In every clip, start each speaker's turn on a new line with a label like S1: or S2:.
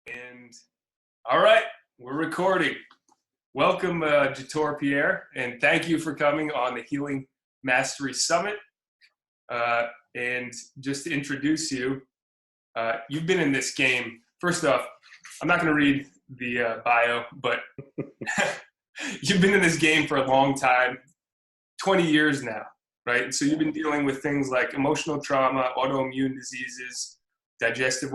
S1: And all right, we're recording. Welcome, Jator, Piere, and thank you for coming on the Healing Mastery Summit. And just to introduce you, you've been in this game. First off, I'm not going to read the bio, but you've been in this game for a long time, 20 years now, right? So you've been dealing with things like emotional trauma, autoimmune diseases, digestive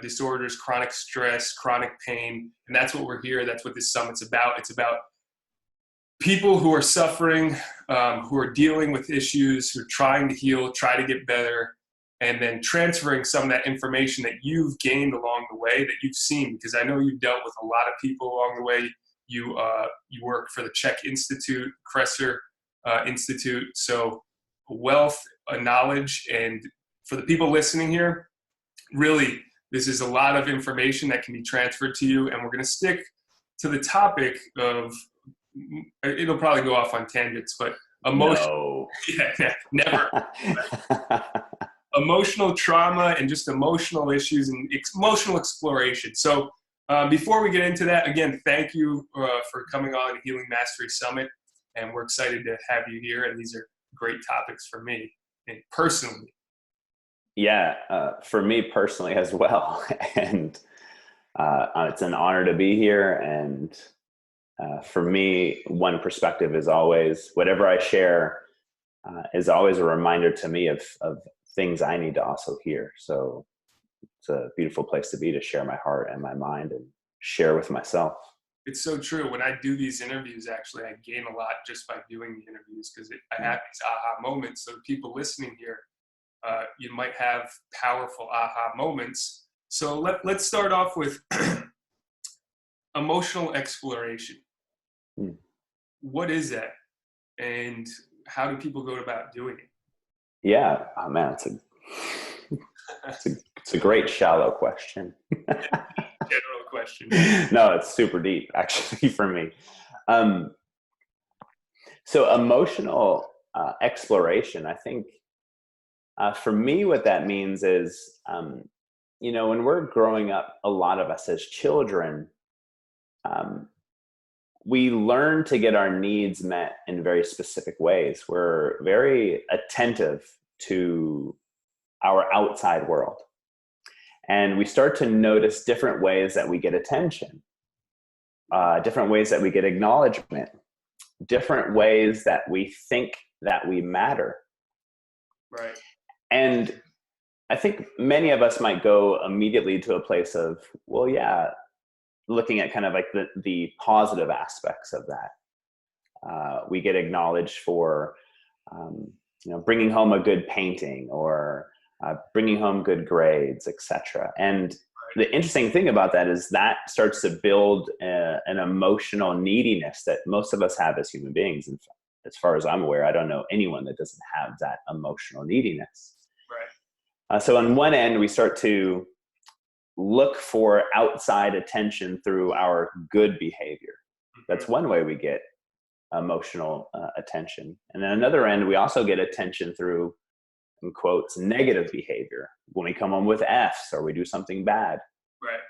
S1: disorders, chronic stress, chronic pain, and that's what we're here. That's what this summit's about. It's about people who are suffering, who are dealing with issues, who are trying to heal, try to get better, and then transferring some of that information that you've gained along the way, that you've seen, because I know you've dealt with a lot of people along the way. You work for the Czech Institute, Kresser Institute, so wealth of knowledge. And for the people listening here, really, this is a lot of information that can be transferred to you, and we're going to stick to the topic of, it'll probably go off on tangents, but emotional,
S2: No.
S1: Never. Emotional trauma and just emotional issues and emotional exploration. So before we get into that, again, thank you for coming on the Healing Mastery Summit, and we're excited to have you here, and these are great topics for me and personally.
S2: Yeah, for me personally as well. And it's an honor to be here. And for me, one perspective is always, whatever I share is always a reminder to me of things I need to also hear. So it's a beautiful place to be, to share my heart and my mind and share with myself.
S1: It's so true. When I do these interviews, actually, I gain a lot just by doing the interviews, because I have these aha moments. So people listening here, you might have powerful aha moments. So let's start off with emotional exploration. What is that, and how do people go about doing it?
S2: Yeah, oh man, it's a great shallow question.
S1: General question.
S2: No, it's super deep, actually, for me. So emotional exploration, I think, for me, what that means is, when we're growing up, a lot of us as children, we learn to get our needs met in very specific ways. We're very attentive to our outside world. And we start to notice different ways that we get attention, different ways that we get acknowledgement, different ways that we think that we matter.
S1: Right.
S2: And I think many of us might go immediately to a place of, well, yeah, looking at kind of like the positive aspects of that. We get acknowledged for, bringing home a good painting, or bringing home good grades, etc. And the interesting thing about that is that starts to build an emotional neediness that most of us have as human beings. In fact, as far as I'm aware, I don't know anyone that doesn't have that emotional neediness.
S1: Right.
S2: So on one end, we start to look for outside attention through our good behavior. That's one way we get emotional attention. And then another end, we also get attention through, in quotes, negative behavior, when we come home with F's or we do something bad.
S1: Right.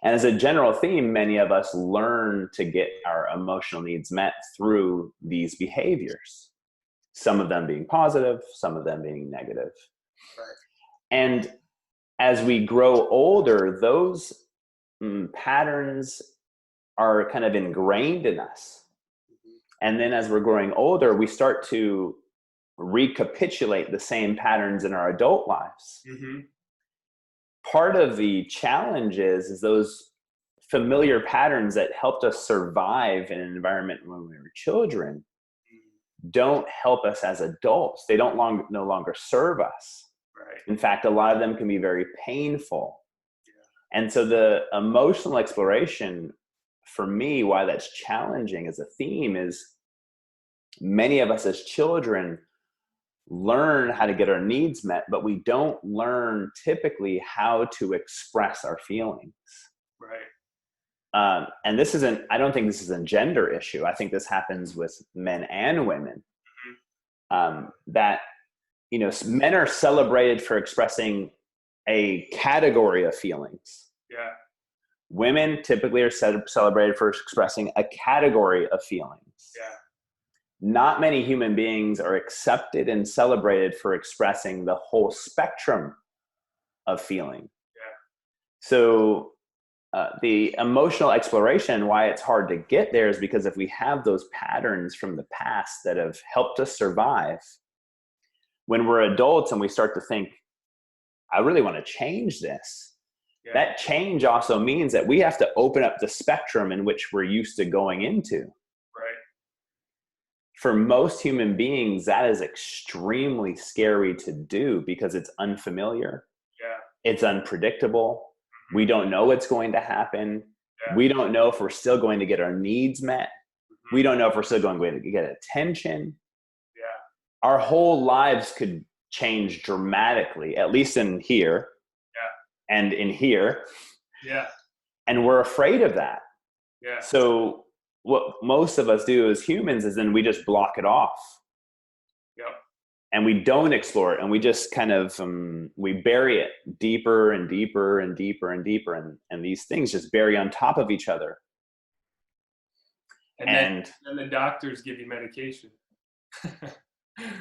S2: And as a general theme, many of us learn to get our emotional needs met through these behaviors, some of them being positive, some of them being negative.
S1: Right.
S2: And as we grow older, those patterns are kind of ingrained in us. And then as we're growing older, we start to recapitulate the same patterns in our adult lives. Mm-hmm. Part of the challenge is those familiar patterns that helped us survive in an environment when we were children don't help us as adults. They no longer serve us.
S1: Right.
S2: In fact, a lot of them can be very painful. Yeah. And so the emotional exploration, for me, why that's challenging as a theme, is many of us as children learn how to get our needs met, but we don't learn typically how to express our feelings.
S1: Right.
S2: And I don't think this is a gender issue. I think this happens with men and women. That men are celebrated for expressing a category of feelings.
S1: Yeah.
S2: Women typically are celebrated for expressing a category of feelings.
S1: Yeah.
S2: Not many human beings are accepted and celebrated for expressing the whole spectrum of feeling.
S1: Yeah.
S2: So the emotional exploration, why it's hard to get there, is because if we have those patterns from the past that have helped us survive, when we're adults and we start to think, I really want to change this,
S1: Yeah.
S2: that change also means that we have to open up the spectrum in which we're used to going into.
S1: Right.
S2: For most human beings, that is extremely scary to do because it's unfamiliar.
S1: Yeah.
S2: It's unpredictable. We don't know what's going to happen.
S1: Yeah.
S2: We don't know if we're still going to get our needs met. We don't know if we're still going to get attention.
S1: Yeah.
S2: Our whole lives could change dramatically, at least in here.
S1: Yeah.
S2: And in here.
S1: Yeah.
S2: And we're afraid of that.
S1: Yeah.
S2: So what most of us do as humans is then we just block it off.
S1: Yep.
S2: And we don't explore it, and we just kind of we bury it deeper and deeper and deeper and deeper, and these things just bury on top of each other.
S1: And then the doctors give you medication.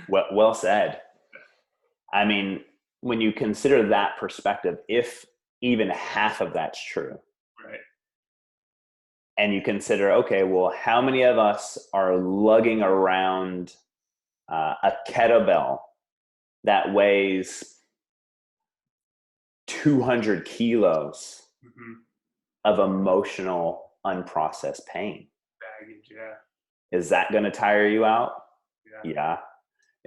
S2: Well said. I mean, when you consider that perspective, if even half of that's true,
S1: right?
S2: And you consider, okay, well, how many of us are lugging around a kettlebell that weighs 200 kilos of emotional unprocessed pain?
S1: Baggage, yeah.
S2: Is that going to tire you out?
S1: Yeah.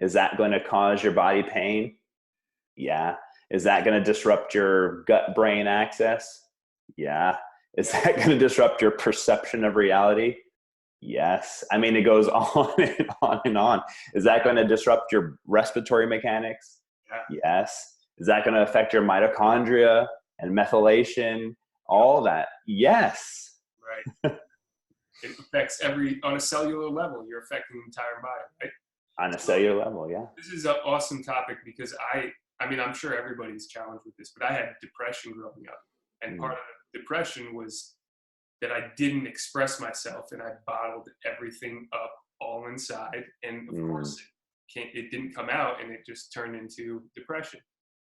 S2: Is that going to cause your body pain? Yeah. Is that going to disrupt your gut-brain axis? Yeah. Is that going to disrupt your perception of reality? Yes. I mean, it goes on and on and on. Is that going to disrupt your respiratory mechanics?
S1: Yeah.
S2: Yes. Is that going to affect your mitochondria and methylation? All that? Yes.
S1: Right. It affects on a cellular level, you're affecting the entire body, right?
S2: On a cellular level, yeah.
S1: This is an awesome topic because I mean, I'm sure everybody's challenged with this, but I had depression growing up. And part of the depression was that I didn't express myself and I bottled everything up all inside. And of course, it didn't come out and it just turned into depression.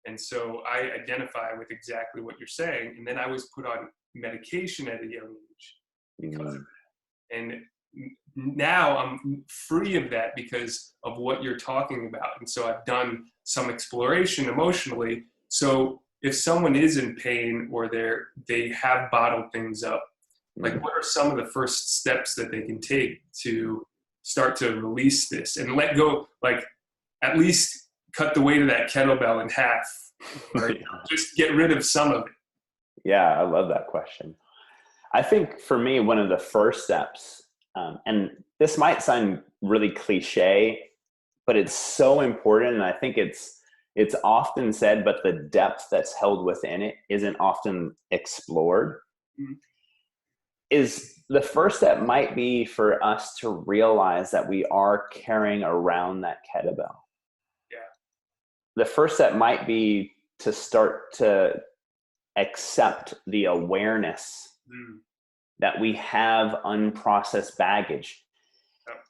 S1: And so I identify with exactly what you're saying. And then I was put on medication at a young age because of that. And now I'm free of that because of what you're talking about. And so I've done some exploration emotionally. So if someone is in pain or they have bottled things up, like what are some of the first steps that they can take to start to release this and let go, like at least cut the weight of that kettlebell in half, or just get rid of some of it?
S2: Yeah, I love that question. I think for me, one of the first steps, and this might sound really cliche, but it's so important. And I think it's often said, but the depth that's held within it isn't often explored. Is the first step might be for us to realize that we are carrying around that kettlebell.
S1: Yeah.
S2: The first step might be to start to accept the awareness that we have unprocessed baggage.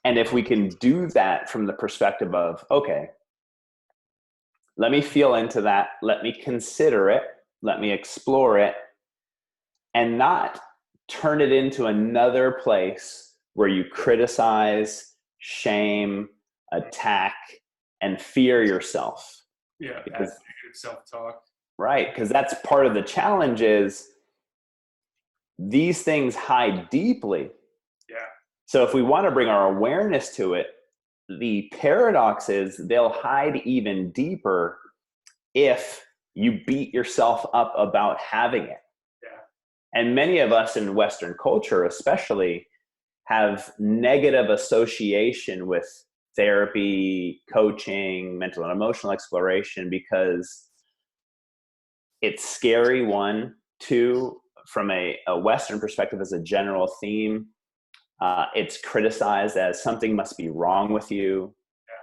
S2: And if we can do that from the perspective of, okay, let me feel into that, let me consider it, let me explore it, and not turn it into another place where you criticize, shame, attack, and fear yourself.
S1: Yeah, because negative self-talk.
S2: Right, because that's part of the challenge is these things hide deeply.
S1: Yeah.
S2: So if we want to bring our awareness to it, the paradox is they'll hide even deeper if you beat yourself up about having it. Yeah. And many of us in Western culture especially have negative association with therapy, coaching, mental and emotional exploration because it's scary, one. Two, from a Western perspective as a general theme, it's criticized as something must be wrong with you. Yeah.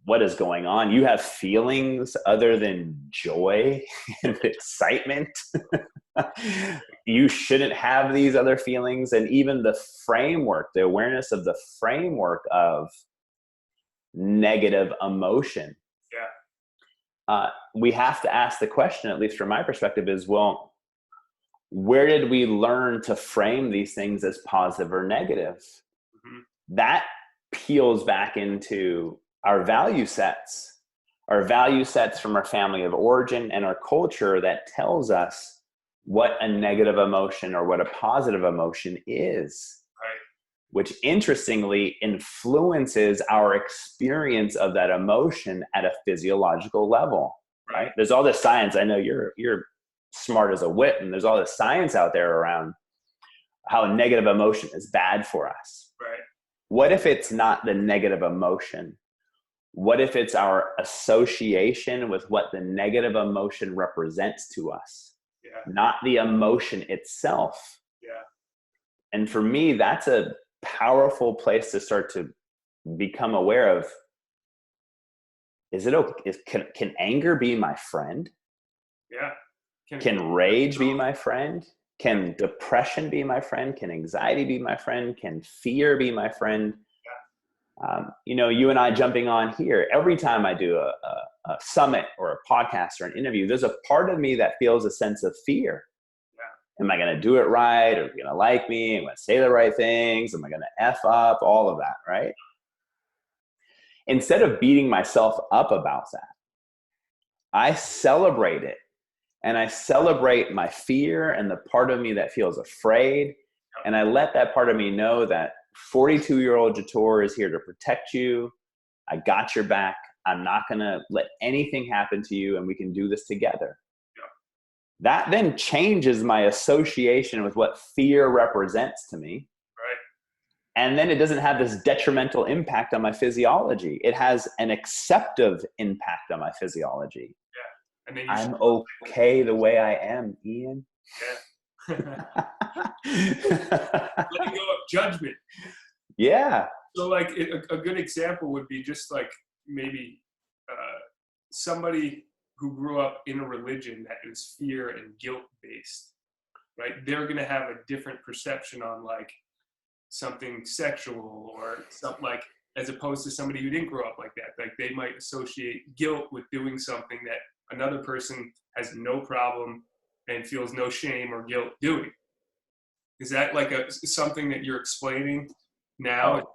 S2: What is going on? You have feelings other than joy and excitement. You shouldn't have these other feelings. And even the framework, the awareness of the framework of negative emotion. We have to ask the question, at least from my perspective, is, well, where did we learn to frame these things as positive or negative? Mm-hmm. That peels back into our value sets from our family of origin and our culture that tells us what a negative emotion or what a positive emotion is.
S1: Right.
S2: Which interestingly influences our experience of that emotion at a physiological level. Right? There's all this science. I know you're smart as a whip, and there's all this science out there around how negative emotion is bad for us.
S1: Right.
S2: What if it's not the negative emotion? What if it's our association with what the negative emotion represents to us?
S1: Yeah.
S2: Not the emotion itself.
S1: Yeah.
S2: And for me, that's a powerful place to start to become aware of. Is it okay? Can anger be my friend?
S1: Yeah.
S2: Can rage be my friend? Can depression be my friend? Can anxiety be my friend? Can fear be my friend? You and I jumping on here, every time I do a summit or a podcast or an interview, there's a part of me that feels a sense of fear. Yeah. Am I going to do it right? Are they going to like me? Am I going to say the right things? Am I going to F up? All of that, right? Instead of beating myself up about that, I celebrate it. And I celebrate my fear and the part of me that feels afraid. And I let that part of me know that 42-year-old Jator is here to protect you. I got your back. I'm not going to let anything happen to you, and we can do this together. Yeah. That then changes my association with what fear represents to me.
S1: Right.
S2: And then it doesn't have this detrimental impact on my physiology. It has an acceptive impact on my physiology.
S1: And then
S2: I'm okay the way I am, Ian.
S1: Yeah. Letting go of judgment.
S2: Yeah.
S1: So like a good example would be just like maybe somebody who grew up in a religion that is fear and guilt based, right? They're going to have a different perception on like something sexual or something, like, as opposed to somebody who didn't grow up like that. Like they might associate guilt with doing something that another person has no problem and feels no shame or guilt doing. Is that like something that you're explaining now?
S2: Oh.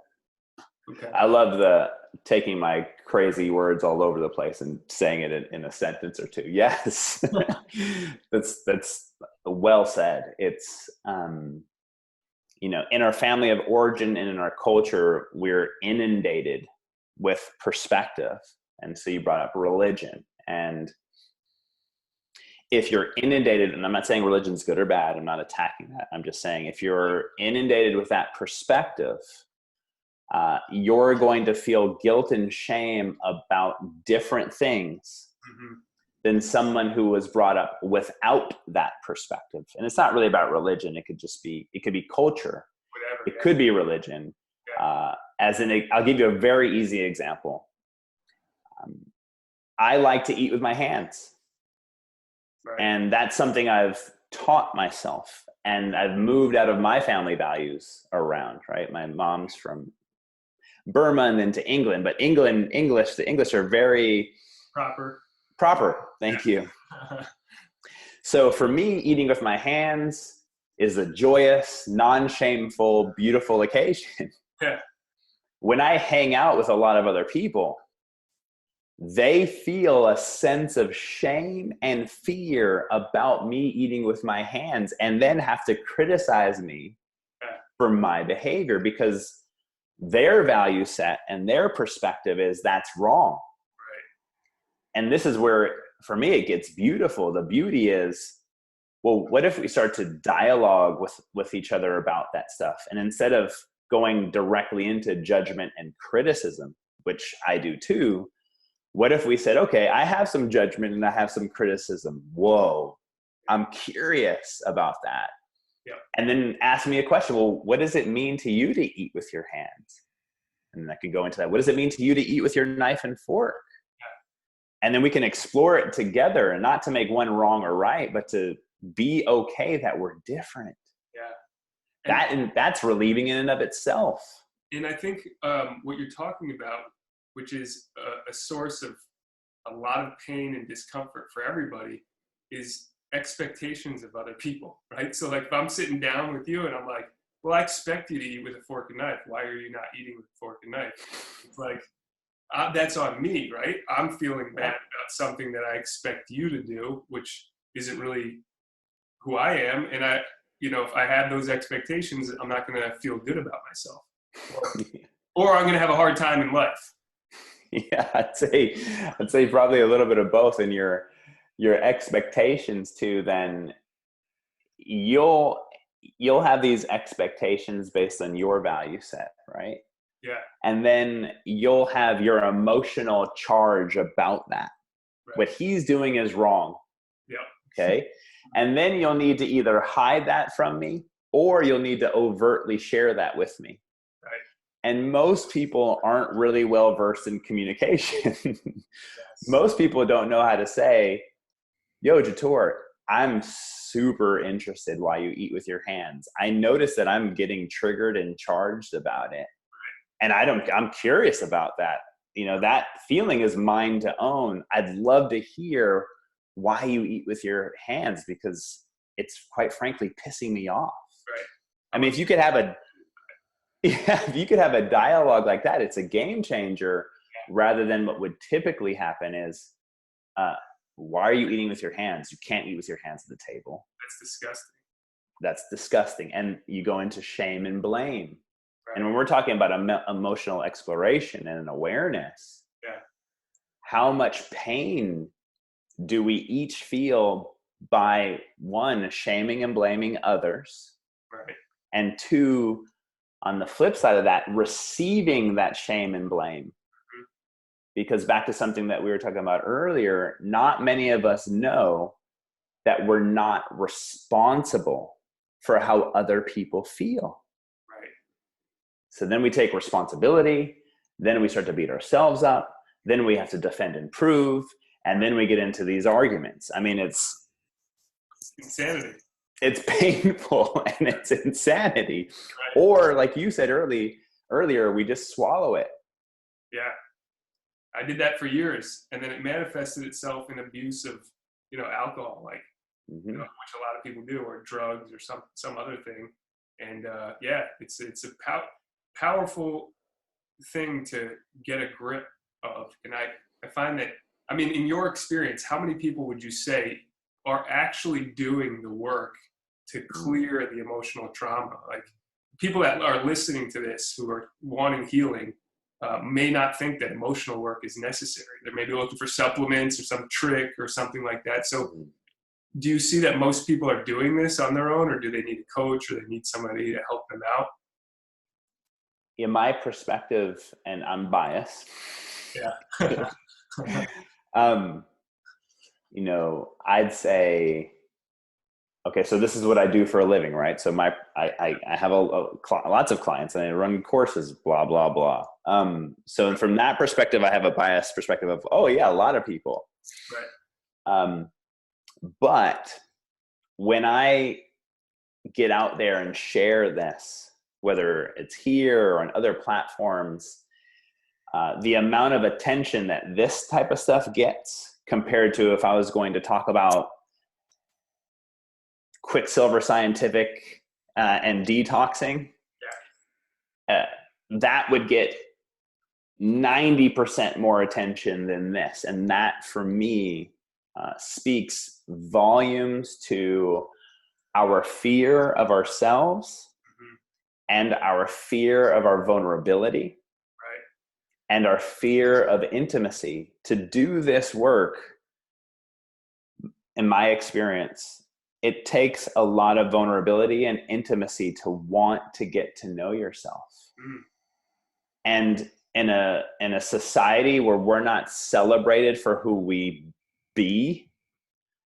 S1: Okay.
S2: I love taking my crazy words all over the place and saying it in a sentence or two. Yes. that's well said. It's, in our family of origin and in our culture, we're inundated with perspective. And so you brought up religion. And if you're inundated, and I'm not saying religion's good or bad, I'm not attacking that. I'm just saying if you're inundated with that perspective, you're going to feel guilt and shame about different things than someone who was brought up without that perspective. And it's not really about religion. It could be culture.
S1: Whatever,
S2: it could be religion. Yeah. I'll give you a very easy example. I like to eat with my hands. Right. And that's something I've taught myself, and I've moved out of my family values around, right? My mom's from Burma and then to England, but the English are very proper. Thank you. So for me, eating with my hands is a joyous, non-shameful, beautiful occasion.
S1: Yeah.
S2: When I hang out with a lot of other people, they feel a sense of shame and fear about me eating with my hands, and then have to criticize me for my behavior because their value set and their perspective is that's wrong. Right. And this is where, for me, it gets beautiful. The beauty is, well, what if we start to dialogue with each other about that stuff? And instead of going directly into judgment and criticism, which I do too, what if we said, okay, I have some judgment and I have some criticism. Whoa, I'm curious about that. Yeah. And then ask me a question. Well, what does it mean to you to eat with your hands? And I can go into that. What does it mean to you to eat with your knife and fork? Yeah. And then we can explore it together, and not to make one wrong or right, but to be okay that we're different.
S1: Yeah.
S2: And that's relieving in and of itself.
S1: And I think what you're talking about, which is a source of a lot of pain and discomfort for everybody, is expectations of other people, right? So like if I'm sitting down with you and I'm like, well, I expect you to eat with a fork and knife. Why are you not eating with a fork and knife? It's like, that's on me, right? I'm feeling bad about something that I expect you to do, which isn't really who I am. And if I have those expectations, I'm not going to feel good about myself, or I'm going to have a hard time in life.
S2: Yeah, I'd say probably a little bit of both. In your expectations too, then you'll have these expectations based on your value set, right?
S1: Yeah.
S2: And then you'll have your emotional charge about that.
S1: Right.
S2: What he's doing is wrong.
S1: Yeah.
S2: Okay. And then you'll need to either hide that from me, or you'll need to overtly share that with me.
S1: Right.
S2: And most people aren't really well versed in communication. Yes. Most people don't know how to say, yo, Jator, I'm super interested why you eat with your hands. I notice that I'm getting triggered and charged about it. And I'm curious about that. That feeling is mine to own. I'd love to hear why you eat with your hands, because it's quite frankly pissing me off.
S1: Right.
S2: I mean, if you could have a dialogue like that, it's a game changer, rather than what would typically happen is, why are you eating with your hands? You can't eat with your hands at the table. That's disgusting. And you go into shame and blame. Right. And when we're talking about emotional exploration and an awareness, how much pain do we each feel by, one, shaming and blaming others,
S1: right,
S2: and two, on the flip side of that, receiving that shame and blame? Mm-hmm. Because back to something that we were talking about earlier, not many of us know that we're not responsible for how other people feel.
S1: Right.
S2: So then we take responsibility, then we start to beat ourselves up, then we have to defend and prove, and then we get into these arguments. I mean, it's
S1: insanity.
S2: It's painful and it's insanity.
S1: Right.
S2: Or like you said earlier, we just swallow it.
S1: Yeah. I did that for years, and then it manifested itself in abuse of, alcohol, like,
S2: mm-hmm.
S1: Which a lot of people do, or drugs, or some other thing. And it's a powerful thing to get a grip of. And I find that, in your experience, how many people would you say are actually doing the work to clear the emotional trauma? Like, people that are listening to this who are wanting healing may not think that emotional work is necessary. They may be looking for supplements or some trick or something like that. So do you see that most people are doing this on their own, or do they need a coach, or they need somebody to help them out?
S2: In my perspective, and I'm biased, I'd say, okay, so this is what I do for a living, right? So I have lots of clients, and I run courses, blah, blah, blah. So from that perspective, I have a biased perspective of, oh yeah, a lot of people.
S1: Right.
S2: But when I get out there and share this, whether it's here or on other platforms, the amount of attention that this type of stuff gets compared to if I was going to talk about Quicksilver Scientific and detoxing, that would get 90% more attention than this. And that, for me, speaks volumes to our fear of ourselves, mm-hmm. and our fear of our vulnerability,
S1: right.
S2: and our fear of intimacy. To do this work, in my experience, it takes a lot of vulnerability and intimacy to want to get to know yourself. Mm. And in a society where we're not celebrated for who we be,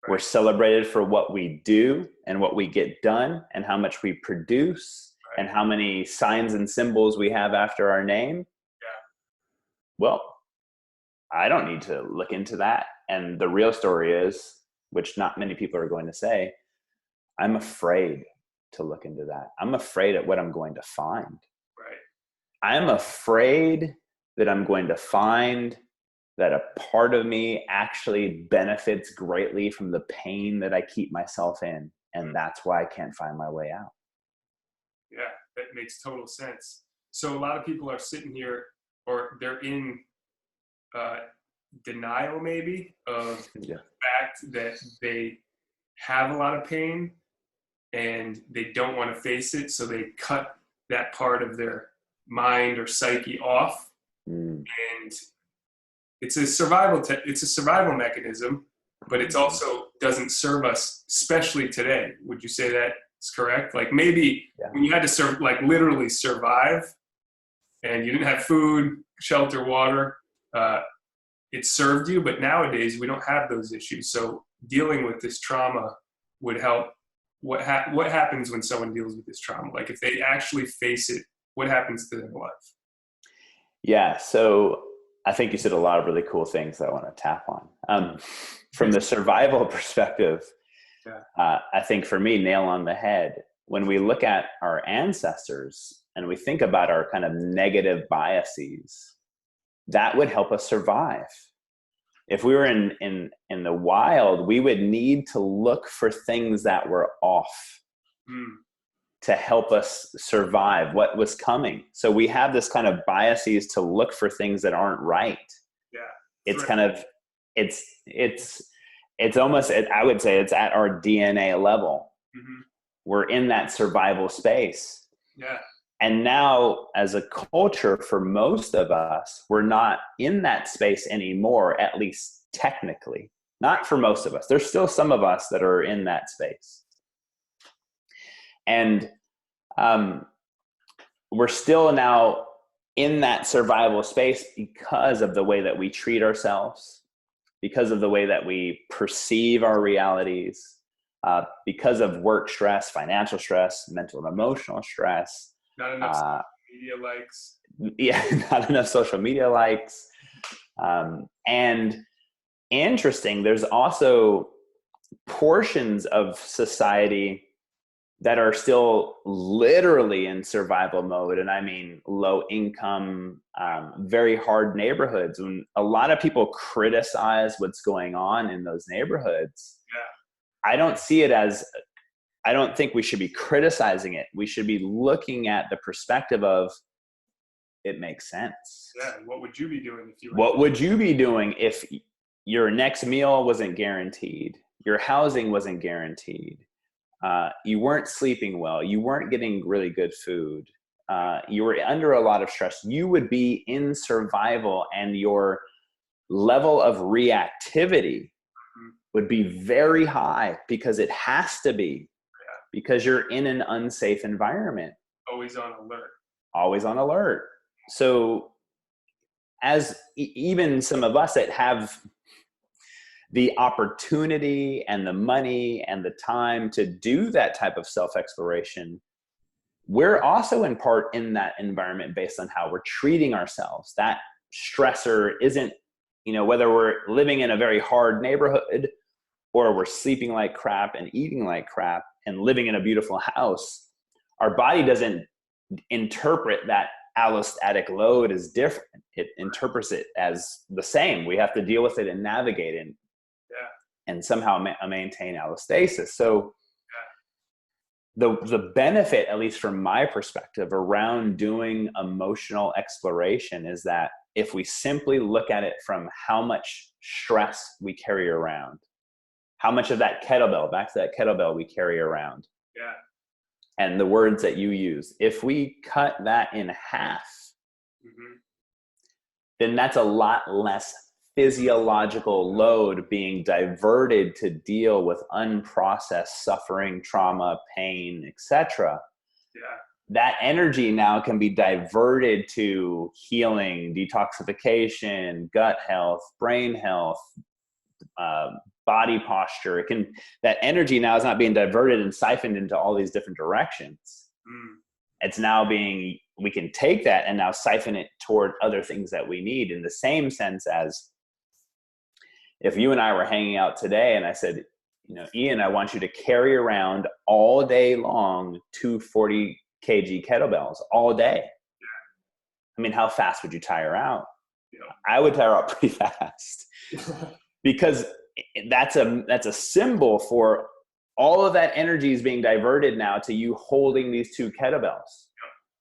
S2: right. We're celebrated for what we do and what we get done and how much we produce, right. And how many signs and symbols we have after our name.
S1: Yeah.
S2: Well, I don't need to look into that. And the real story is, which not many people are going to say, I'm afraid to look into that. I'm afraid at what I'm going to find.
S1: Right.
S2: I'm afraid that I'm going to find that a part of me actually benefits greatly from the pain that I keep myself in. And that's why I can't find my way out.
S1: Yeah, that makes total sense. So a lot of people are sitting here, or they're in denial maybe of the fact that they have a lot of pain and they don't want to face it. So they cut that part of their mind or psyche off. And it's a survival mechanism, but it's also doesn't serve us, especially today. Would you say that is correct? Like maybe when you had to literally survive and you didn't have food, shelter, water, it served you, but nowadays we don't have those issues. So dealing with this trauma would help. What happens when someone deals with this trauma? Like if they actually face it, what happens to their life?
S2: Yeah. So I think you said a lot of really cool things that I want to tap on. From the survival perspective, I think for me, nail on the head, when we look at our ancestors and we think about our kind of negative biases, that would help us survive. If we were in the wild, we would need to look for things that were off to help us survive what was coming. So we have this kind of biases to look for things that aren't right.
S1: Yeah.
S2: It's kind of, it's almost, I would say it's at our DNA level. Mm-hmm. We're in that survival space.
S1: Yeah.
S2: And now as a culture, for most of us, we're not in that space anymore, at least technically. Not for most of us. There's still some of us that are in that space. And we're still now in that survival space because of the way that we treat ourselves, because of the way that we perceive our realities, because of work stress, financial stress, mental and emotional stress.
S1: Not enough social media likes.
S2: Yeah, not enough social media likes. And interesting, there's also portions of society that are still literally in survival mode. And I mean, low income, very hard neighborhoods. When a lot of people criticize what's going on in those neighborhoods, I don't see it as, I don't think we should be criticizing it. We should be looking at the perspective of, it makes sense.
S1: Yeah. What would you be doing if you were?
S2: What would you be doing if your next meal wasn't guaranteed? Your housing wasn't guaranteed. You weren't sleeping well. You weren't getting really good food. You were under a lot of stress. You would be in survival, and your level of reactivity would be very high because it has to be, because you're in an unsafe environment.
S1: Always on alert.
S2: Always on alert. So as even some of us that have the opportunity and the money and the time to do that type of self-exploration, we're also in part in that environment based on how we're treating ourselves. That stressor isn't, whether we're living in a very hard neighborhood or we're sleeping like crap and eating like crap and living in a beautiful house, our body doesn't interpret that allostatic load as different. It interprets it as the same. We have to deal with it and navigate it and somehow maintain allostasis. So the benefit, at least from my perspective, around doing emotional exploration is that if we simply look at it from how much stress we carry around, how much of that kettlebell, back to that kettlebell we carry around, and the words that you use, if we cut that in half, then that's a lot less physiological load being diverted to deal with unprocessed suffering, trauma, pain, etc. That energy now can be diverted to healing, detoxification, gut health, brain health, body posture. That energy now is not being diverted and siphoned into all these different directions. It's now we can take that and now siphon it toward other things that we need, in the same sense as if you and I were hanging out today and I said, Ian, I want you to carry around all day long 240 kg kettlebells all day. I mean, how fast would you tire out? I would tire out pretty fast because that's a symbol for all of that energy is being diverted now to you holding these 2 kettlebells.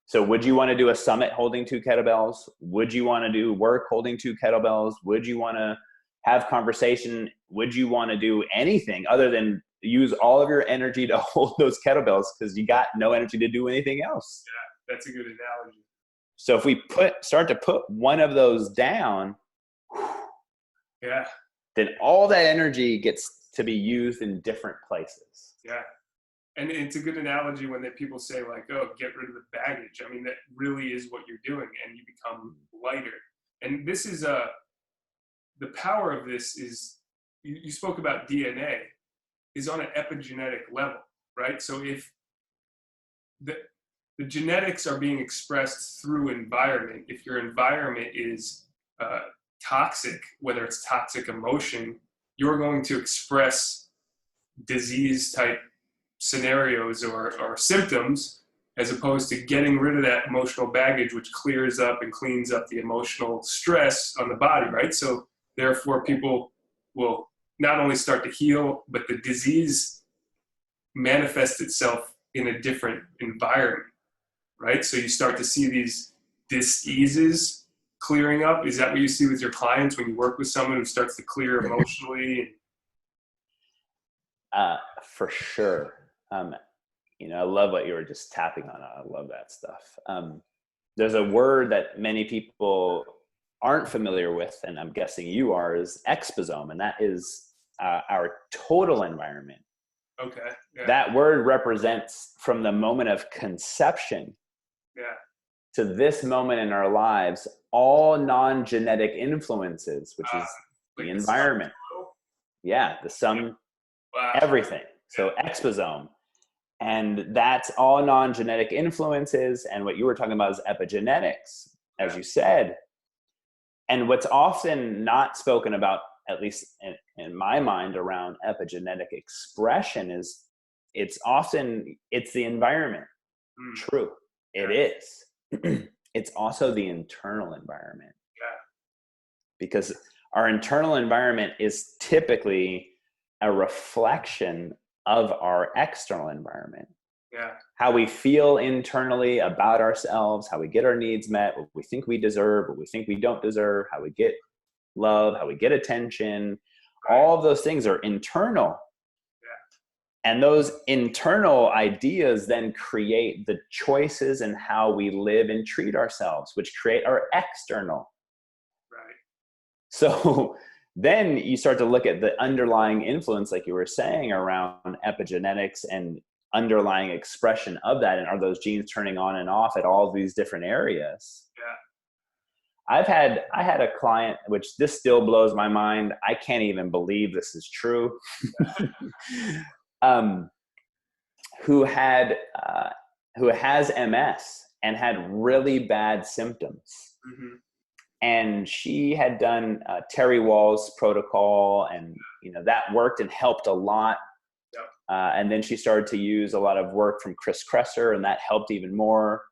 S2: So would you want to do a summit holding 2 kettlebells? Would you want to do work holding 2 kettlebells? Would you want to have conversation? Would you want to do anything other than use all of your energy to hold those kettlebells because you got no energy to do anything else?
S1: Yeah, that's a good analogy.
S2: So if we start to put one of those down, then all that energy gets to be used in different places.
S1: Yeah. And it's a good analogy when people say like, oh, get rid of the baggage. I mean, that really is what you're doing, and you become lighter. And this is the power of this is, you spoke about DNA, is on an epigenetic level, right? So if the genetics are being expressed through environment, if your environment is toxic, whether it's toxic emotion, you're going to express disease type scenarios or symptoms, as opposed to getting rid of that emotional baggage, which clears up and cleans up the emotional stress on the body, right? So therefore people will not only start to heal, but the disease manifests itself in a different environment, right? So you start to see these dis-eases clearing up. Is that what you see with your clients when you work with someone who starts to clear emotionally?
S2: For sure. I love what you were just tapping on. I love that stuff. There's a word that many people aren't familiar with, and I'm guessing you are, is exposome, and that is our total environment.
S1: Okay. Yeah.
S2: That word represents from the moment of conception to this moment in our lives, all non-genetic influences, which is the environment. The sum, everything. So exposome. And that's all non-genetic influences. And what you were talking about is epigenetics, as you said. And what's often not spoken about, at least in my mind, around epigenetic expression is it's the environment. True. It is. It's also the internal environment. Because our internal environment is typically a reflection of our external environment. How we feel internally about ourselves, how we get our needs met, what we think we deserve, what we think we don't deserve, how we get love, how we get attention. All of those things are internal. And those internal ideas then create the choices and how we live and treat ourselves, which create our external. So then you start to look at the underlying influence, like you were saying, around epigenetics and underlying expression of that. And are those genes turning on and off at all these different areas? I had a client, which this still blows my mind. I can't even believe this is true. Who has MS and had really bad symptoms. And she had done Terry Wall's protocol, and that worked and helped a lot. And then she started to use a lot of work from Chris Kresser, and that helped even more.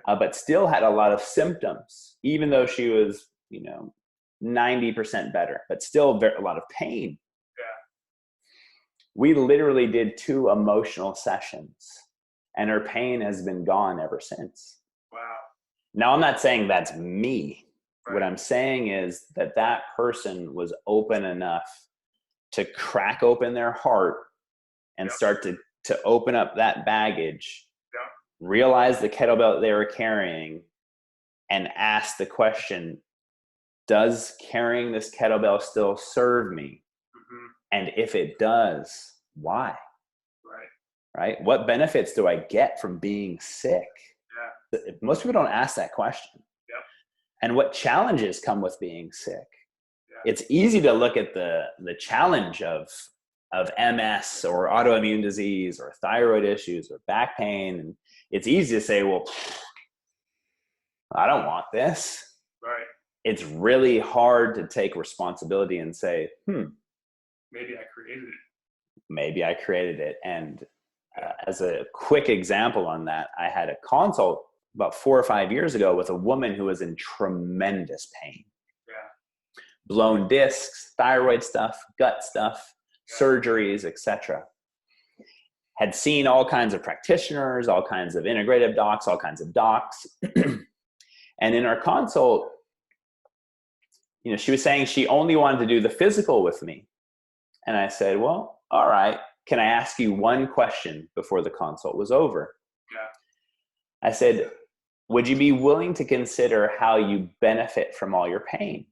S2: But still had a lot of symptoms, even though she was 90% better, but still a lot of pain. We literally did 2 emotional sessions, and her pain has been gone ever since. Now, I'm not saying that's me. What I'm saying is that person was open enough to crack open their heart and start to open up that baggage, realize the kettlebell they were carrying, and ask the question, does carrying this kettlebell still serve me? And if it does, why? Right? What benefits do I get from being sick? Most people don't ask that question. And what challenges come with being sick? It's easy to look at the challenge of MS or autoimmune disease or thyroid issues or back pain. And it's easy to say, well, I don't want this. It's really hard to take responsibility and say,
S1: maybe I created it.
S2: maybe I created it. And as a quick example on that, I had a consult about 4 or 5 years ago with a woman who was in tremendous pain.
S1: Yeah.
S2: Blown discs, thyroid stuff, gut stuff, surgeries, etc. Had seen all kinds of practitioners, all kinds of integrative docs, all kinds of docs. And in our consult, she was saying she only wanted to do the physical with me. And I said, well, all right, can I ask you one question before the consult was over?
S1: Yeah.
S2: I said, would you be willing to consider how you benefit from all your pain?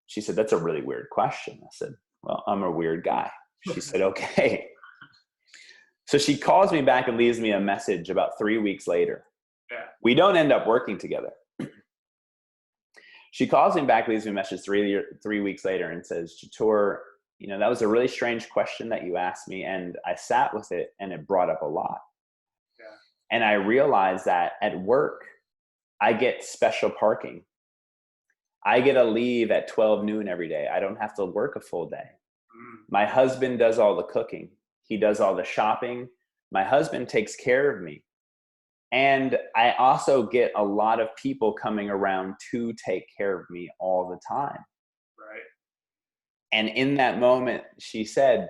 S2: She said, that's a really weird question. I said, well, I'm a weird guy. She said, okay. So she calls me back and leaves me a message about 3 weeks later.
S1: Yeah.
S2: We don't end up working together. She calls me back, leaves me a message 3 weeks later and says, Jator, that was a really strange question that you asked me. And I sat with it and it brought up a lot.
S1: Yeah.
S2: And I realized that at work, I get special parking. I get to leave at 12 noon every day. I don't have to work a full day. My husband does all the cooking. He does all the shopping. My husband takes care of me. And I also get a lot of people coming around to take care of me all the time.
S1: Right.
S2: And in that moment, she said,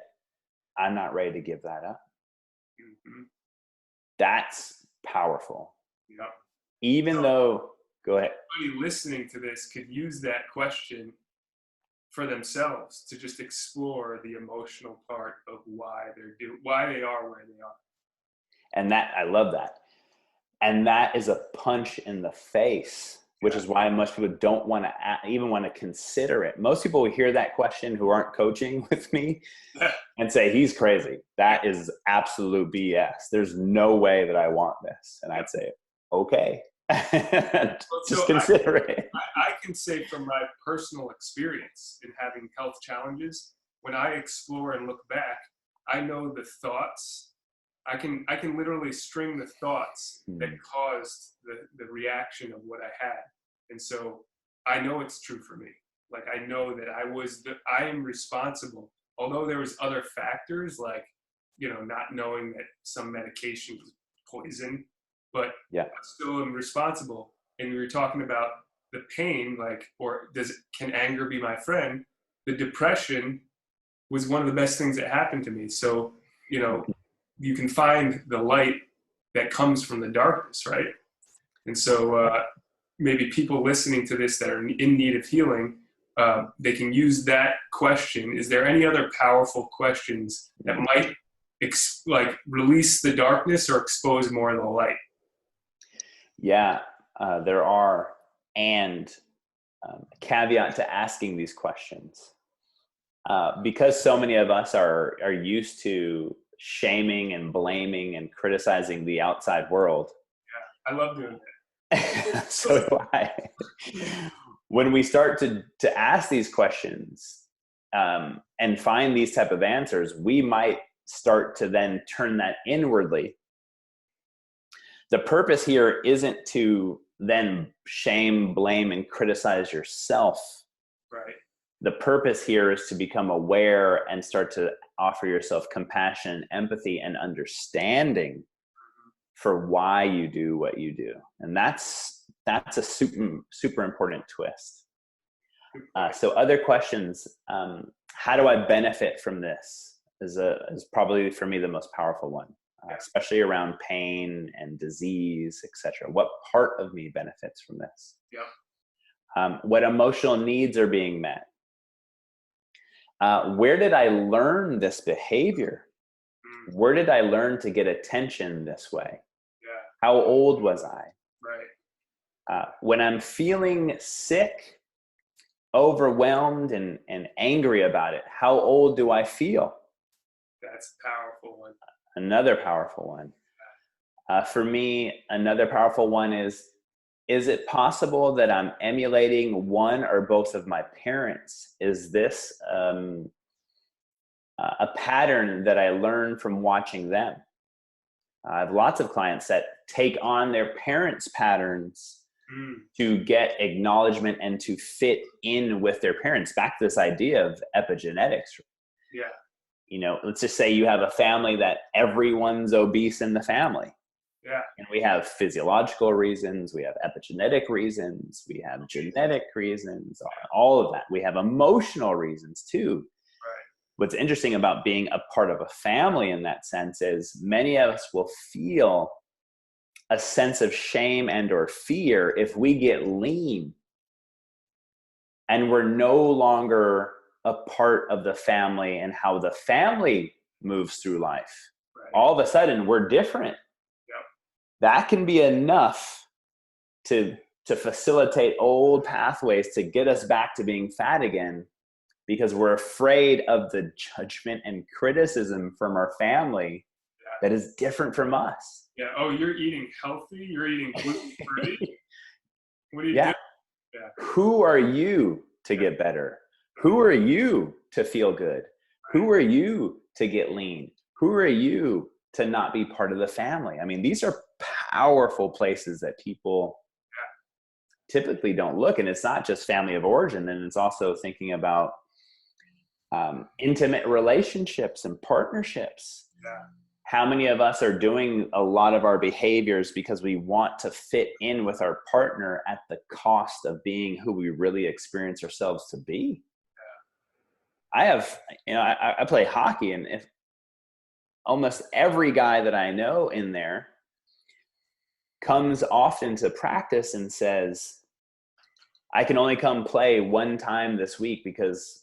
S2: I'm not ready to give that up.
S1: Mm-hmm.
S2: That's powerful.
S1: Yep.
S2: Even though, go ahead.
S1: Anybody listening to this could use that question for themselves to just explore the emotional part of why they are where they are.
S2: And that, I love that. And that is a punch in the face, which is why most people don't want to even want to consider it. Most people will hear that question who aren't coaching with me and say, he's crazy. That is absolute BS. There's no way that I want this. And I'd say, okay, just consider it.
S1: I can say from my personal experience in having health challenges, when I explore and look back, I know the thoughts. I can literally string the thoughts that caused the reaction of what I had. And so I know it's true for me. Like, I know that I am responsible. Although there was other factors, like, not knowing that some medication was poison, but I still am responsible. And we were talking about the pain, like, can anger be my friend? The depression was one of the best things that happened to me. So, you can find the light that comes from the darkness, right? And so maybe people listening to this that are in need of healing, they can use that question. Is there any other powerful questions that might release the darkness or expose more of the light?
S2: Yeah, there are. And caveat to asking these questions. Because so many of us are used to shaming and blaming and criticizing the outside world.
S1: Yeah, I love doing that.
S2: So do I. When we start to ask these questions and find these type of answers, we might start to then turn that inwardly. The purpose here isn't to then shame, blame, and criticize yourself.
S1: Right.
S2: The purpose here is to become aware and start to offer yourself compassion, empathy, and understanding for why you do what you do. And that's a super important twist. So other questions, how do I benefit from this is probably for me the most powerful one, especially around pain and disease, etc. What part of me benefits from this?
S1: Yeah.
S2: What emotional needs are being met? Where did I learn this behavior? Where did I learn to get attention this way?
S1: Yeah.
S2: How old was I?
S1: Right.
S2: When I'm feeling sick, overwhelmed, and angry about it, how old do I feel?
S1: That's a powerful one.
S2: Another powerful one. For me, another powerful one is it possible that I'm emulating one or both of my parents? Is this a pattern that I learned from watching them? I have lots of clients that take on their parents' patterns to get acknowledgement and to fit in with their parents. Back to this idea of epigenetics.
S1: Yeah.
S2: let's just say you have a family that everyone's obese in the family.
S1: Yeah.
S2: And we have physiological reasons, we have epigenetic reasons, we have genetic reasons, all of that. We have emotional reasons too.
S1: Right.
S2: What's interesting about being a part of a family in that sense is many of us will feel a sense of shame and or fear if we get lean and we're no longer a part of the family and how the family moves through life.
S1: Right.
S2: All of a sudden we're different.
S1: Yep.
S2: That can be enough to facilitate old pathways to get us back to being fat again, because we're afraid of the judgment and criticism from our family that is different from us.
S1: Yeah. Oh, you're eating healthy? You're eating gluten-free? What do you do?
S2: Yeah. Who are you to get better? Who are you to feel good? Who are you to get lean? Who are you to not be part of the family? I mean, these are powerful places that people typically don't look. And it's not just family of origin, then it's also thinking about intimate relationships and partnerships.
S1: Yeah.
S2: How many of us are doing a lot of our behaviors because we want to fit in with our partner at the cost of being who we really experience ourselves to be? I have, I play hockey, and if almost every guy that I know in there comes often to practice and says, I can only come play one time this week because,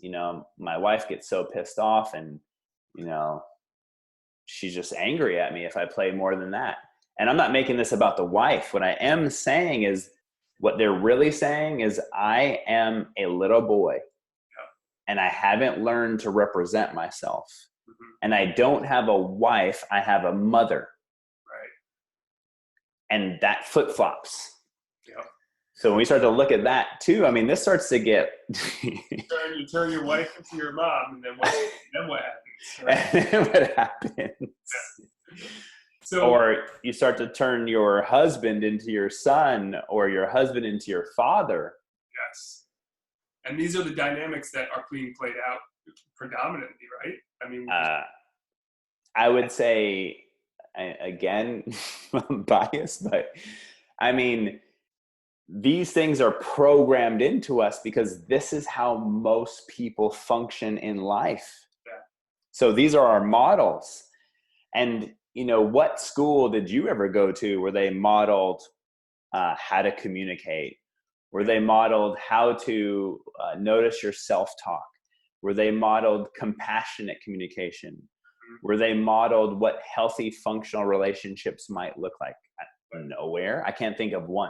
S2: my wife gets so pissed off and, she's just angry at me if I play more than that. And I'm not making this about the wife. What I am saying is, what they're really saying is, I am a little boy and I haven't learned to represent myself.
S1: Mm-hmm.
S2: And I don't have a wife, I have a mother.
S1: Right.
S2: And that flip-flops.
S1: Yep.
S2: So when we start to look at that too, I mean, this starts to get...
S1: you turn your wife into your mom, and then what happens? Right?
S2: And then what happens?
S1: Yeah. So,
S2: or you start to turn your husband into your son, or your husband into your father.
S1: Yes. And these are the dynamics that are being played out predominantly, right? I mean,
S2: I would say, again, I'm biased, but I mean, these things are programmed into us because this is how most people function in life.
S1: Yeah.
S2: So these are our models. And, what school did you ever go to where they modeled how to communicate? Where they modeled how to notice your self-talk? Where they modeled compassionate communication? Where they modeled what healthy functional relationships might look like? Nowhere. I can't think of one.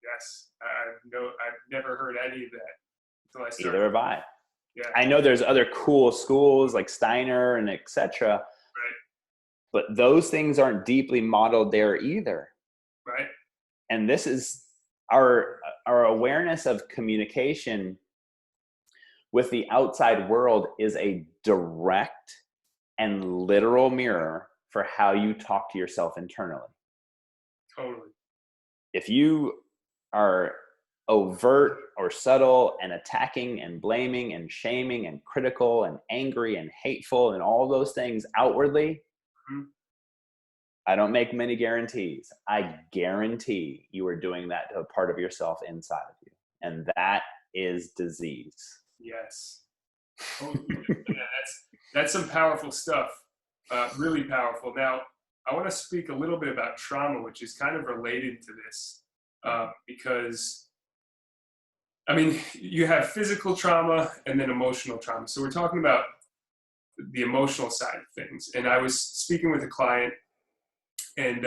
S1: Yes. I've never heard any of that until I started.
S2: Either have I.
S1: Yeah.
S2: I know there's other cool schools like Steiner and etc.
S1: Right.
S2: But those things aren't deeply modeled there either.
S1: Right.
S2: And this is our awareness of communication with the outside world is a direct and literal mirror for how you talk to yourself internally.
S1: Totally.
S2: If you are overt or subtle and attacking and blaming and shaming and critical and angry and hateful and all those things outwardly,
S1: mm-hmm.
S2: I don't make many guarantees. I guarantee you are doing that to a part of yourself inside of you. And that is disease.
S1: Yes. Oh, yeah, that's some powerful stuff. Really powerful. Now, I want to speak a little bit about trauma, which is kind of related to this, because, I mean, you have physical trauma and then emotional trauma. So we're talking about the emotional side of things. And I was speaking with a client, and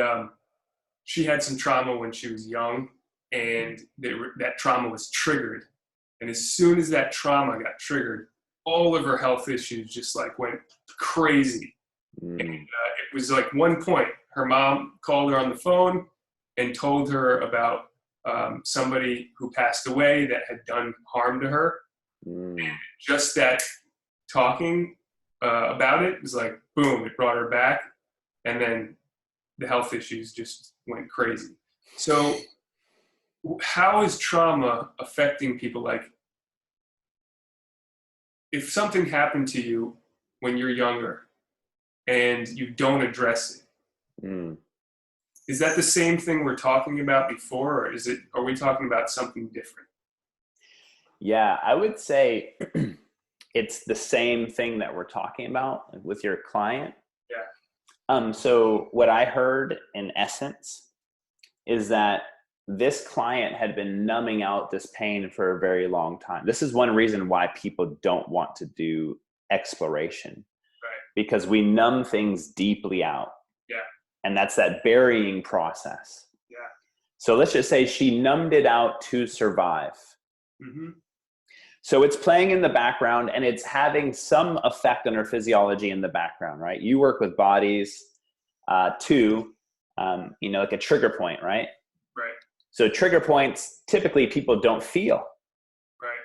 S1: she had some trauma when she was young, and that trauma was triggered. And as soon as that trauma got triggered, all of her health issues just like went crazy. And it was like one point, her mom called her on the phone and told her about somebody who passed away that had done harm to her. And just that talking about it was like, boom, it brought her back. And then the health issues just went crazy. So how is trauma affecting people? Like, if something happened to you when you're younger and you don't address it.
S2: Mm.
S1: Is that the same thing we're talking about before, or are we talking about something different?
S2: Yeah, I would say it's the same thing that we're talking about with your client.
S1: Yeah.
S2: So what I heard in essence is that this client had been numbing out this pain for a very long time. This is one reason why people don't want to do exploration,
S1: Right.
S2: because we numb things deeply out.
S1: Yeah.
S2: And that's that burying process.
S1: Yeah.
S2: So let's just say she numbed it out to survive.
S1: Mm-hmm.
S2: So it's playing in the background and it's having some effect on her physiology in the background, right? You work with bodies too, like a trigger point, right?
S1: Right.
S2: So trigger points, typically people don't feel.
S1: Right.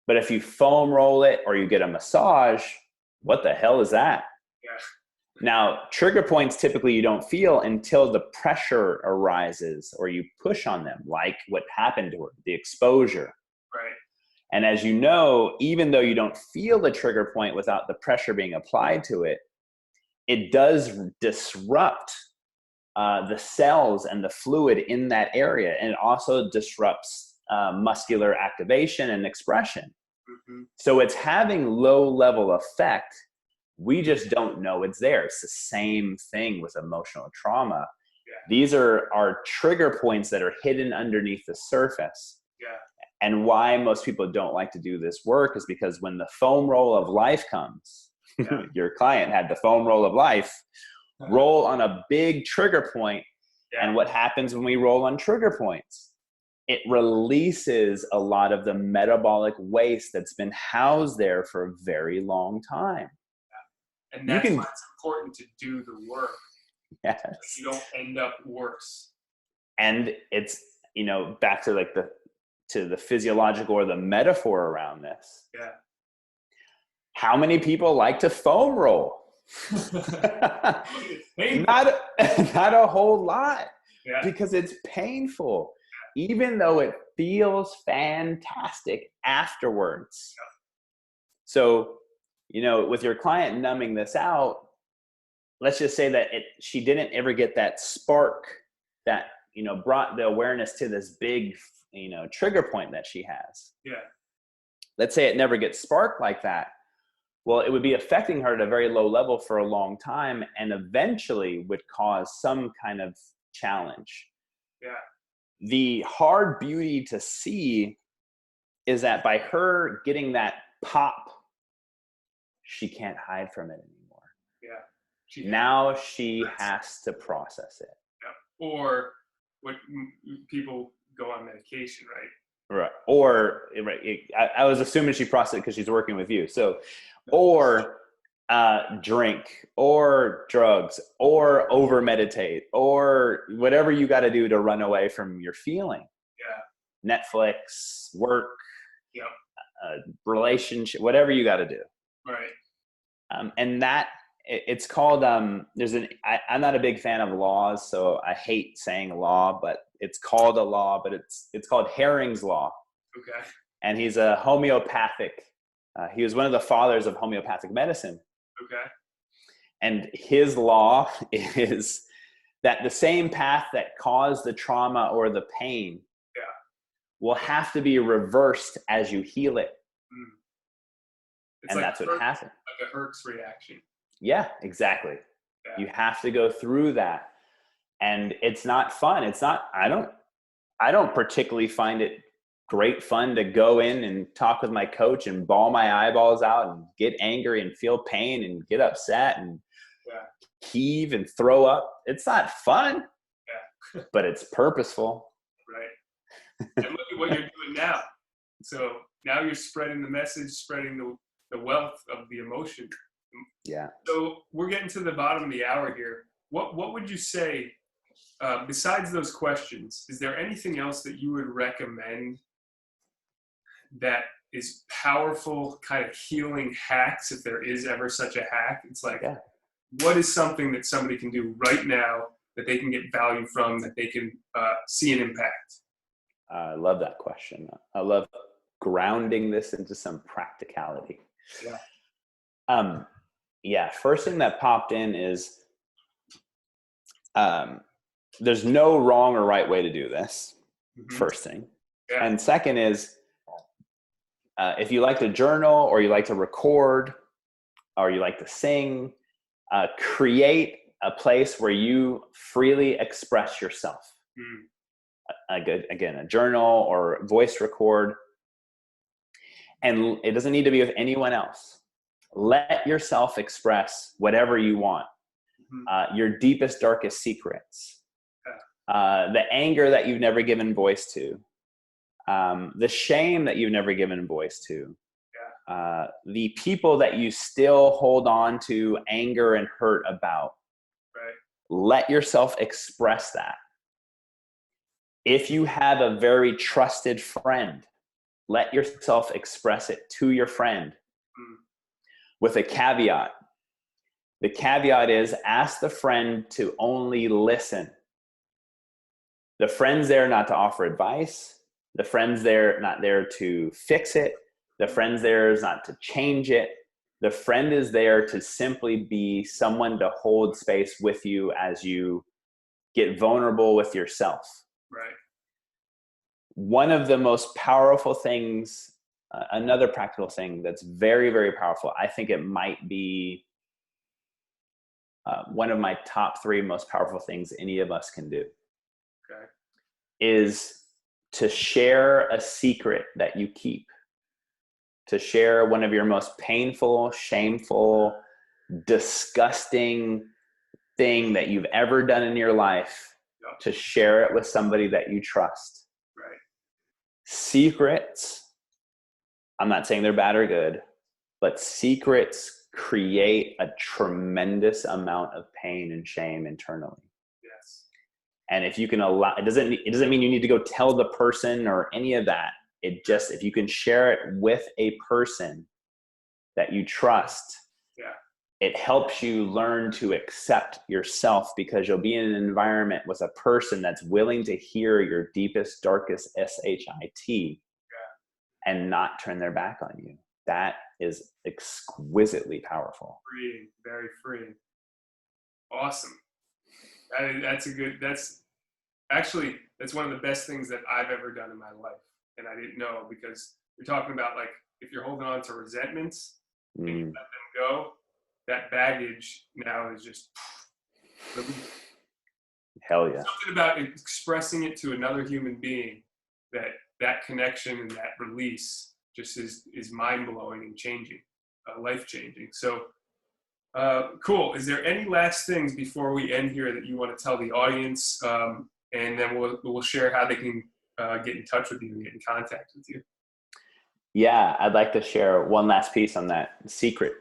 S2: But if you foam roll it or you get a massage, what the hell is that?
S1: Yeah.
S2: Now, trigger points, typically you don't feel until the pressure arises or you push on them, like what happened to her, the exposure.
S1: Right.
S2: And as you know, even though you don't feel the trigger point without the pressure being applied to it, it does disrupt the cells and the fluid in that area. And it also disrupts muscular activation and expression.
S1: Mm-hmm.
S2: So it's having low level effect. We just don't know it's there. It's the same thing with emotional trauma.
S1: Yeah.
S2: These are our trigger points that are hidden underneath the surface.
S1: Yeah.
S2: And why most people don't like to do this work is because when the foam roll of life comes,
S1: Yeah.
S2: your client had the foam roll of life, roll on a big trigger point.
S1: Yeah.
S2: And what happens when we roll on trigger points? It releases a lot of the metabolic waste that's been housed there for a very long time.
S1: Yeah. And that's why it's important to do the work.
S2: Yes.
S1: So you don't end up worse.
S2: And it's, back to the physiological or the metaphor around this.
S1: Yeah.
S2: How many people like to foam roll? not a whole lot.
S1: Yeah.
S2: Because it's painful, even though it feels fantastic afterwards.
S1: Yeah.
S2: So, with your client numbing this out, let's just say that she didn't ever get that spark that, brought the awareness to this big, trigger point that she has.
S1: Yeah.
S2: Let's say it never gets sparked like that. Well, it would be affecting her at a very low level for a long time and eventually would cause some kind of challenge.
S1: Yeah.
S2: The hard beauty to see is that by her getting that pop, she can't hide from it anymore.
S1: Yeah.
S2: Now she has to process it.
S1: Yeah. Or what people go on medication, right?
S2: Right. Or I was assuming she processed it because she's working with you. So, or drink or drugs or over meditate or whatever you got to do to run away from your feeling.
S1: Yeah.
S2: Netflix, work,
S1: yeah.
S2: Relationship, whatever you got to do.
S1: Right.
S2: And that it's called, I'm not a big fan of laws, so I hate saying law, but it's called a law, but it's called Herrings law.
S1: Okay.
S2: And he's a homeopathic, he was one of the fathers of homeopathic medicine.
S1: Okay.
S2: And his law is that the same path that caused the trauma or the pain will have to be reversed as you heal it.
S1: It's
S2: and
S1: like
S2: that's what happened.
S1: Like a Herx reaction.
S2: Yeah, exactly.
S1: Yeah.
S2: You have to go through that. And it's not fun. I don't particularly find it great fun to go in and talk with my coach and bawl my eyeballs out and get angry and feel pain and get upset and heave and throw up. It's not fun, but it's purposeful.
S1: Right. And look at what you're doing now. So now you're spreading the message, spreading the wealth of the emotion.
S2: Yeah.
S1: So we're getting to the bottom of the hour here. What would you say, besides those questions, is there anything else that you would recommend that is powerful kind of healing hacks, if there is ever such a hack? It's like, what is something that somebody can do right now that they can get value from, that they can see an impact?
S2: I love that question. I love grounding this into some practicality.
S1: Yeah.
S2: Yeah, first thing that popped in is there's no wrong or right way to do this. First thing.
S1: Yeah.
S2: And second is if you like to journal or you like to record or you like to sing, create a place where you freely express yourself. Again, a journal or voice record. And it doesn't need to be with anyone else. Let yourself express whatever you want. Your deepest, darkest secrets. The anger that you've never given voice to. The shame that you've never given voice to. The people that you still hold on to anger and hurt about.
S1: Right.
S2: Let yourself express that. If you have a very trusted friend, let yourself express it to your friend with a caveat. The caveat is ask the friend to only listen. The friend's there not to offer advice. The friend's there not there to fix it. The friend's there is not to change it. The friend is there to simply be someone to hold space with you as you get vulnerable with yourself.
S1: Right.
S2: One of the most powerful things, another practical thing that's very, very powerful, I think it might be one of my top 3 most powerful things any of us can do, is to share a secret that you keep, to share one of your most painful, shameful, disgusting thing that you've ever done in your life, to share it with somebody that you trust.
S1: Right.
S2: Secrets, I'm not saying they're bad or good, but secrets create a tremendous amount of pain and shame internally.
S1: Yes.
S2: And if you can allow, it doesn't mean you need to go tell the person or any of that. It just, if you can share it with a person that you trust, it helps you learn to accept yourself, because you'll be in an environment with a person that's willing to hear your deepest, darkest SHIT and not turn their back on you. That is exquisitely powerful.
S1: Freeing, very freeing. Awesome. That's one of the best things that I've ever done in my life. And I didn't know, because you're talking about, like, if you're holding on to resentments and you let them go, that baggage now is just
S2: hell yeah.
S1: Something about expressing it to another human being, that connection and that release just is mind-blowing and changing, life-changing. So cool. Is there any last things before we end here that you want to tell the audience? And then we'll share how they can get in touch with you and get in contact with you.
S2: Yeah, I'd like to share one last piece on that secret,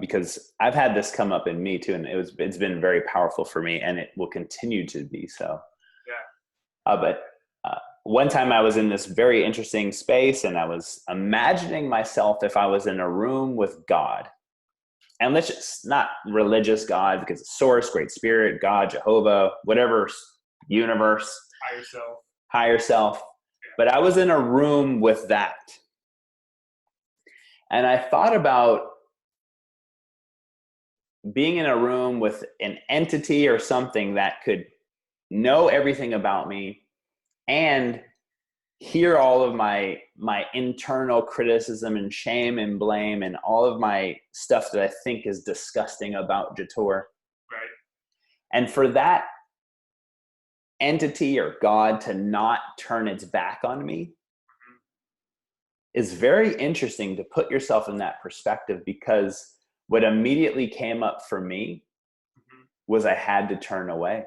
S2: because I've had this come up in me too, and it's been very powerful for me, and it will continue to be so. Yeah. But one time I was in this very interesting space, and I was imagining myself if I was in a room with God. And let's just, not religious God, because it's source, great spirit, God, Jehovah, whatever, universe, higher self. Yeah. But I was in a room with that. And I thought about being in a room with an entity or something that could know everything about me and hear all of my internal criticism and shame and blame and all of my stuff that I think is disgusting about Jator.
S1: Right.
S2: And for that entity or God to not turn its back on me is very interesting, to put yourself in that perspective, because what immediately came up for me was I had to turn away.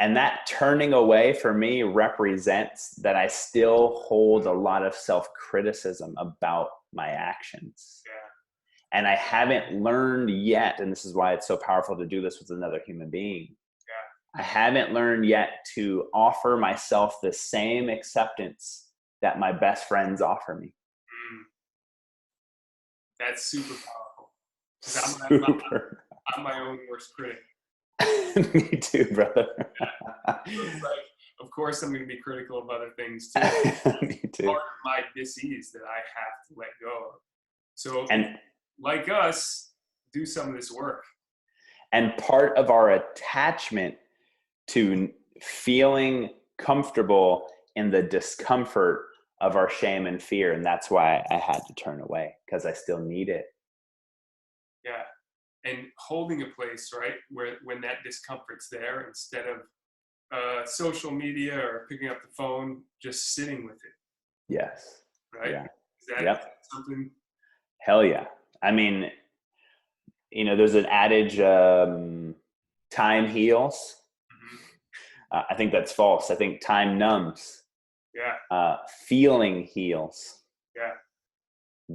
S2: And that turning away for me represents that I still hold a lot of self-criticism about my actions. Yeah. And I haven't learned yet, and this is why it's so powerful to do this with another human being. Yeah. I haven't learned yet to offer myself the same acceptance that my best friends offer me.
S1: That's super powerful. I'm my own worst critic.
S2: Me too, brother.
S1: It's like, of course I'm going to be critical of other things too.
S2: Me too.
S1: Part of my dis-ease that I have to let go of. So,
S2: And
S1: like us, do some of this work.
S2: and part of our attachment to feeling comfortable in the discomfort of our shame and fear, and that's why I had to turn away, because I still need it.
S1: Yeah. And holding a place, right, where when that discomfort's there, instead of social media or picking up the phone, just sitting with it,
S2: Yes.
S1: right?
S2: Yeah.
S1: Is that
S2: Yep.
S1: something?
S2: Hell yeah. I mean, there's an adage, time heals. I think that's false. I think time numbs.
S1: Yeah.
S2: Feeling heals.
S1: Yeah.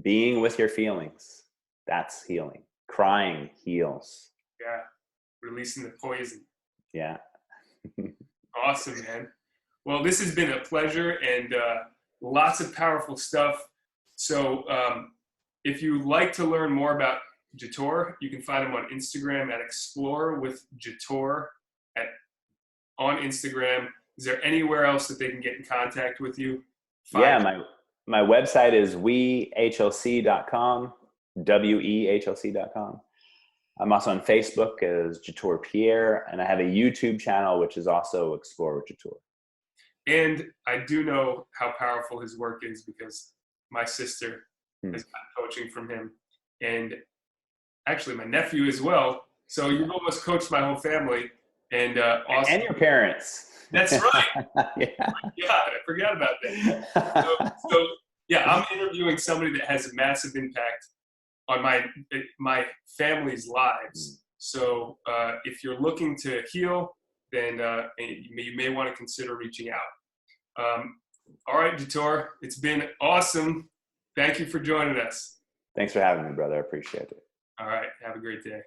S2: Being with your feelings, that's healing. Crying heals.
S1: Yeah. Releasing the poison.
S2: Yeah.
S1: Awesome, man. Well, this has been a pleasure, and lots of powerful stuff. So if you'd like to learn more about Jator, you can find him on Instagram at Explore with Jator on Instagram. Is there anywhere else that they can get in contact with you?
S2: Yeah, my website is wehlc.com, wehlc.com. I'm also on Facebook as Jator Piere, and I have a YouTube channel, which is also Explore with Jator.
S1: And I do know how powerful his work is, because my sister has gotten coaching from him, and actually my nephew as well. So you've almost coached my whole family, and awesome.
S2: And your parents.
S1: That's right.
S2: Yeah.
S1: Yeah, I forgot about that. So yeah, I'm interviewing somebody that has a massive impact on my family's lives. So if you're looking to heal, then you may want to consider reaching out. All right, Jator, it's been awesome. Thank you for joining us.
S2: Thanks for having me, brother. I appreciate it.
S1: All right, have a great day.